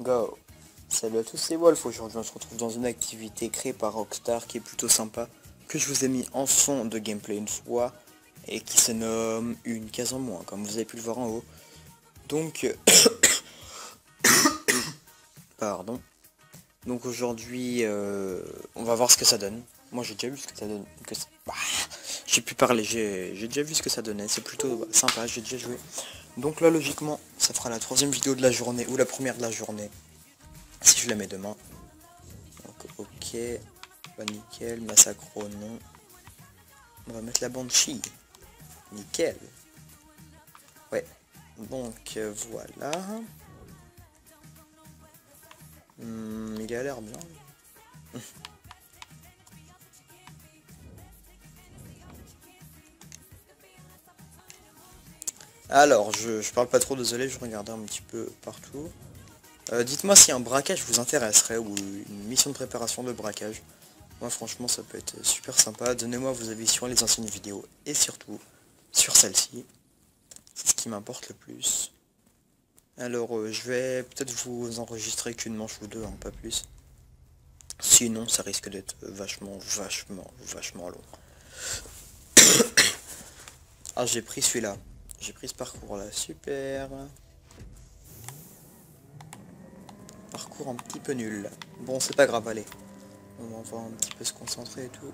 Go. Salut à tous, c'est Wolf. Aujourd'hui on se retrouve dans une activité créée par Rockstar qui est plutôt sympa, que je vous ai mis en fond de gameplay une fois, et qui se nomme une case en moins, comme vous avez pu le voir en haut. Donc, pardon. Donc aujourd'hui, on va voir ce que ça donne. Moi j'ai déjà vu ce que ça donne. J'ai pu parler, j'ai déjà vu ce que ça donnait. C'est plutôt sympa, j'ai déjà joué. Donc là logiquement, ça fera la troisième vidéo de la journée, ou la première de la journée. Si je la mets demain. Donc ok. Bah nickel, massacro non. On va mettre la banshee. Nickel. Ouais. Donc voilà. Il a l'air bien. Alors, je parle pas trop, désolé, je regardais un petit peu partout. Dites-moi si un braquage vous intéresserait, ou une mission de préparation de braquage. Moi franchement ça peut être super sympa. Donnez-moi vos avis sur les anciennes vidéos, et surtout sur celle-ci. C'est ce qui m'importe le plus. Alors je vais peut-être vous enregistrer qu'une manche ou deux, hein, pas plus. Sinon ça risque d'être vachement long. Ah, j'ai pris celui-là. J'ai pris ce parcours là, super. Parcours un petit peu nul. Bon c'est pas grave, allez. On va un petit peu se concentrer et tout.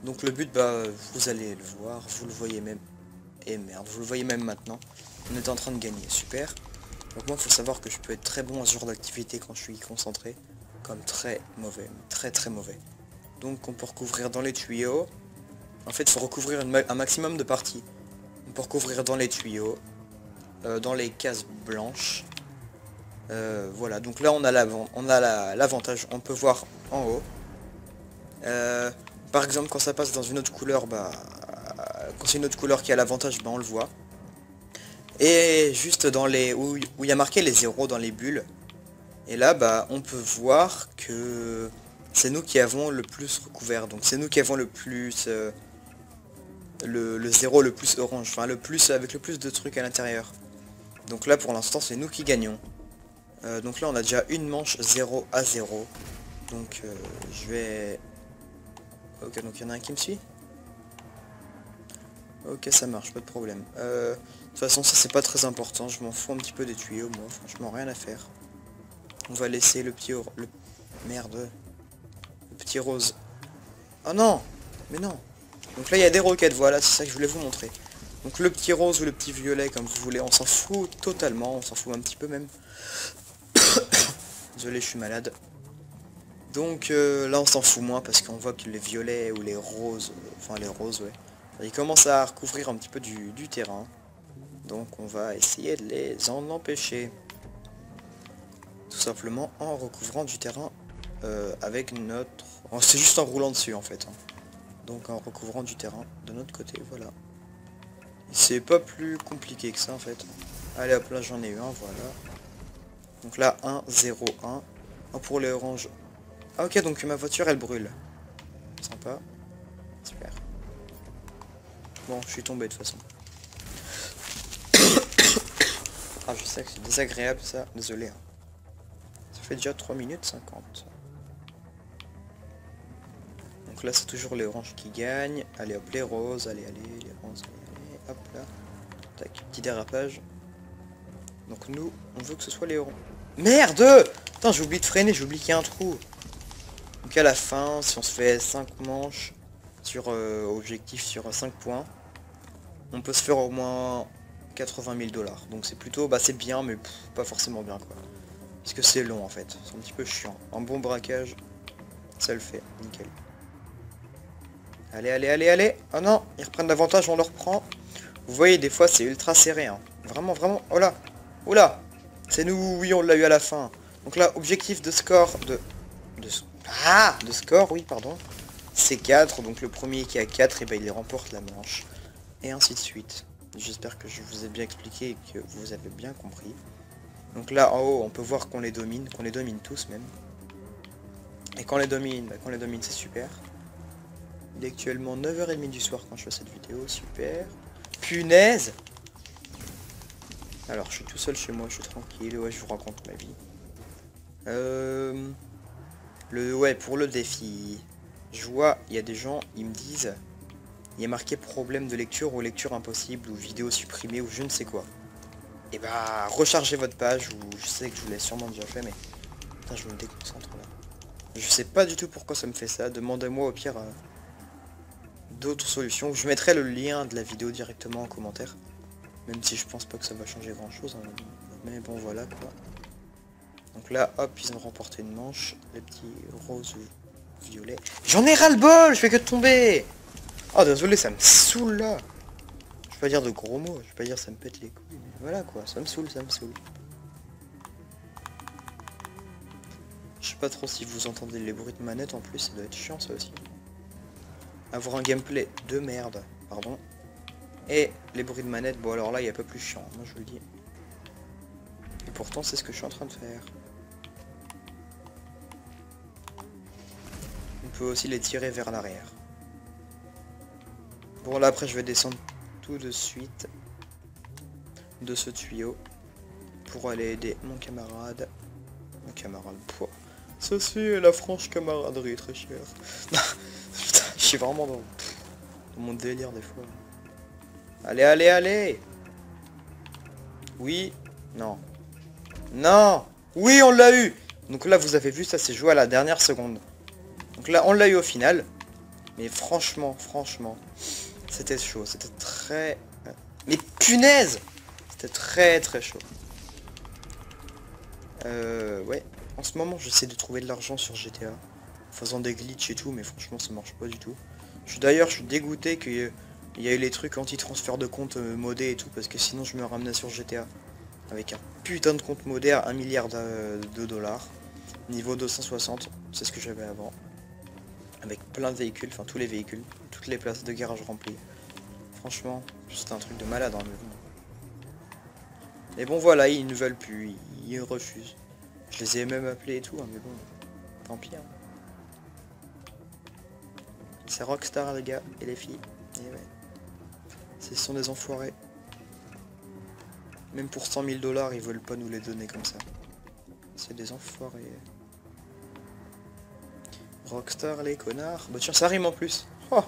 Donc le but, bah vous allez le voir, vous le voyez même. Et merde, vous le voyez même maintenant. On est en train de gagner, super. Donc moi il faut savoir que je peux être très bon à ce genre d'activité quand je suis concentré. Comme très mauvais, très mauvais. Donc on peut recouvrir dans les tuyaux. En fait il faut recouvrir un maximum de parties. On peut recouvrir dans les tuyaux. Dans les cases blanches. Voilà, donc là on a l'avantage, on peut voir en haut. Par exemple quand ça passe dans une autre couleur, bah quand c'est une autre couleur qui a l'avantage, bah on le voit. Et juste dans les où il y a marqué les zéros dans les bulles, et là bah on peut voir que c'est nous qui avons le plus recouvert, donc c'est nous qui avons le plus le zéro le plus orange, enfin le plus avec le plus de trucs à l'intérieur. Donc là pour l'instant c'est nous qui gagnons. Donc là on a déjà une manche 0 à 0. Donc je vais... Ok, donc il y en a un qui me suit. Ok, ça marche, pas de problème. De toute façon ça c'est pas très important, je m'en fous un petit peu des tuyaux, moi franchement rien à faire. On va laisser le petit... Merde. Le petit rose. Oh non. Mais non. Donc là il y a des roquettes, voilà, c'est ça que je voulais vous montrer. Donc le petit rose ou le petit violet comme vous voulez, on s'en fout totalement, on s'en fout un petit peu même. Désolé, je suis malade. Donc là on s'en fout moins parce qu'on voit que les violets ou les roses, enfin les roses ouais, ils commencent à recouvrir un petit peu du terrain. Donc on va essayer de les en empêcher. Tout simplement en recouvrant du terrain avec notre... Oh, c'est juste en roulant dessus en fait. Hein. Donc en recouvrant du terrain de notre côté, voilà. C'est pas plus compliqué que ça en fait. Allez hop, là j'en ai eu un, voilà. Donc là 1, 0, 1. Oh, pour les oranges. Ah ok, donc ma voiture elle brûle. Sympa. Super. Bon, je suis tombé de toute façon. Ah, je sais que c'est désagréable ça, désolé. Hein. Ça fait déjà 3 minutes 50. Donc là c'est toujours les oranges qui gagnent. Allez hop, les roses, allez, les roses, allez, hop là. Tac, petit dérapage. Donc nous, on veut que ce soit les oranges. Merde! Putain, j'ai oublié de freiner, j'ai oublié qu'il y a un trou. Donc à la fin, si on se fait 5 manches sur objectif sur 5 points, on peut se faire au moins 80 000 $. Donc c'est plutôt, bah c'est bien, mais pas forcément bien quoi. Parce que c'est long en fait, c'est un petit peu chiant. Un bon braquage, ça le fait, nickel. Allez, allez, allez, allez. Oh non, ils reprennent l'avantage, on le reprend. Vous voyez, des fois c'est ultra serré. Hein. Vraiment, vraiment. Oh là, oh là. C'est nous, oui, on l'a eu à la fin. Donc là, objectif de score de score, oui, pardon. C'est 4, donc le premier qui a 4, et ben il remporte la manche. Et ainsi de suite. J'espère que je vous ai bien expliqué et que vous avez bien compris. Donc là, en haut, on peut voir qu'on les domine tous même. Et quand on les domine, c'est super. Il est actuellement 9h30 du soir quand je fais cette vidéo, super. Punaise! Alors, je suis tout seul chez moi, je suis tranquille. Ouais, je vous raconte ma vie. Ouais, pour le défi, je vois, il y a des gens, ils me disent, il y a marqué problème de lecture ou lecture impossible ou vidéo supprimée ou je ne sais quoi. Et bah, rechargez votre page, ou je sais que je vous l'ai sûrement déjà fait, mais putain, je me déconcentre là. Je sais pas du tout pourquoi ça me fait ça. Demandez-moi au pire d'autres solutions. Je mettrai le lien de la vidéo directement en commentaire, même si je pense pas que ça va changer grand chose. Hein. Mais bon, voilà quoi. Donc là, hop, ils ont remporté une manche. Les petits roses ou violets. J'en ai ras le bol, je fais que de tomber. Oh, désolé, ça me saoule là. Je vais pas dire de gros mots, je vais pas dire ça me pète les couilles, mais voilà quoi, ça me saoule, ça me saoule. Je sais pas trop si vous entendez les bruits de manette en plus, ça doit être chiant ça aussi. Avoir un gameplay de merde, pardon. Et les bruits de manette, bon alors là il y a pas plus chiant, moi je vous le dis. Et pourtant c'est ce que je suis en train de faire. On peut aussi les tirer vers l'arrière. Bon là après je vais descendre tout de suite de ce tuyau pour aller aider mon camarade. Mon camarade, poids. Ceci est la franche camaraderie, très chère. Putain, je suis vraiment dans mon délire des fois. Allez, allez, allez. Oui. Non. Non. Oui, on l'a eu. Donc là, vous avez vu, ça s'est joué à la dernière seconde. Donc là, on l'a eu au final. Mais franchement, c'était chaud. C'était très... Mais punaise. C'était très très chaud. Ouais. En ce moment, j'essaie de trouver de l'argent sur GTA. En faisant des glitches et tout, mais franchement, ça marche pas du tout. D'ailleurs, je suis dégoûté qu'il y a eu les trucs anti-transfert de compte modés et tout, parce que sinon, je me ramenais sur GTA. Avec un putain de compte modé à 1 milliard de dollars. Niveau 260, c'est ce que j'avais avant. Avec plein de véhicules, enfin tous les véhicules, toutes les places de garage remplies. Franchement, c'était un truc de malade, hein, mais bon. Mais bon voilà, ils ne veulent plus, ils refusent. Je les ai même appelés et tout, hein, mais bon, tant pis. Hein. C'est Rockstar les gars et les filles. Et ouais. Ce sont des enfoirés. Même pour 100 000 dollars, ils veulent pas nous les donner comme ça. C'est des enfoirés. Rockstar les connards. Bah tiens, ça rime en plus. Oh,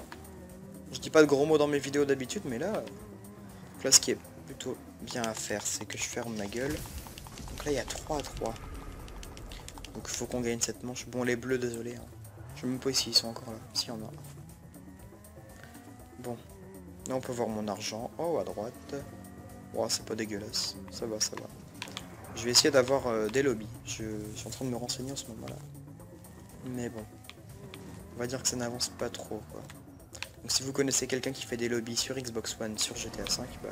je dis pas de gros mots dans mes vidéos d'habitude, mais là... Donc là, ce qui est plutôt bien à faire, c'est que je ferme ma gueule. Donc là, il y a 3 à 3. Donc il faut qu'on gagne cette manche. Bon, les bleus, désolé. Hein. Je sais même pas si ils sont encore là. Si, y en a. Bon. Là, on peut voir mon argent. Oh, à droite. Oh, c'est pas dégueulasse. Ça va, ça va. Je vais essayer d'avoir des lobbies. Je suis en train de me renseigner en ce moment-là. Mais bon. On va dire que ça n'avance pas trop, quoi. Donc si vous connaissez quelqu'un qui fait des lobbies sur Xbox One, sur GTA 5, bah...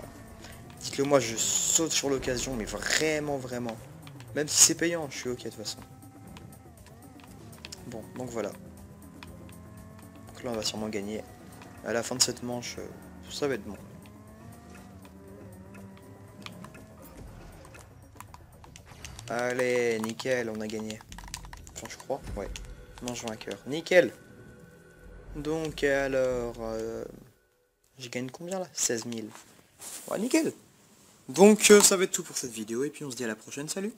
dites-le moi, je saute sur l'occasion, mais vraiment, vraiment. Même si c'est payant, je suis ok de toute façon. Bon, donc voilà. Donc là, on va sûrement gagner. À la fin de cette manche, ça va être bon. Allez, nickel, on a gagné. Enfin, je crois, ouais. Manche vainqueur. Nickel. Donc alors... j'ai gagné combien là? 16 000. Ouais, nickel. Donc ça va être tout pour cette vidéo, et puis on se dit à la prochaine, salut.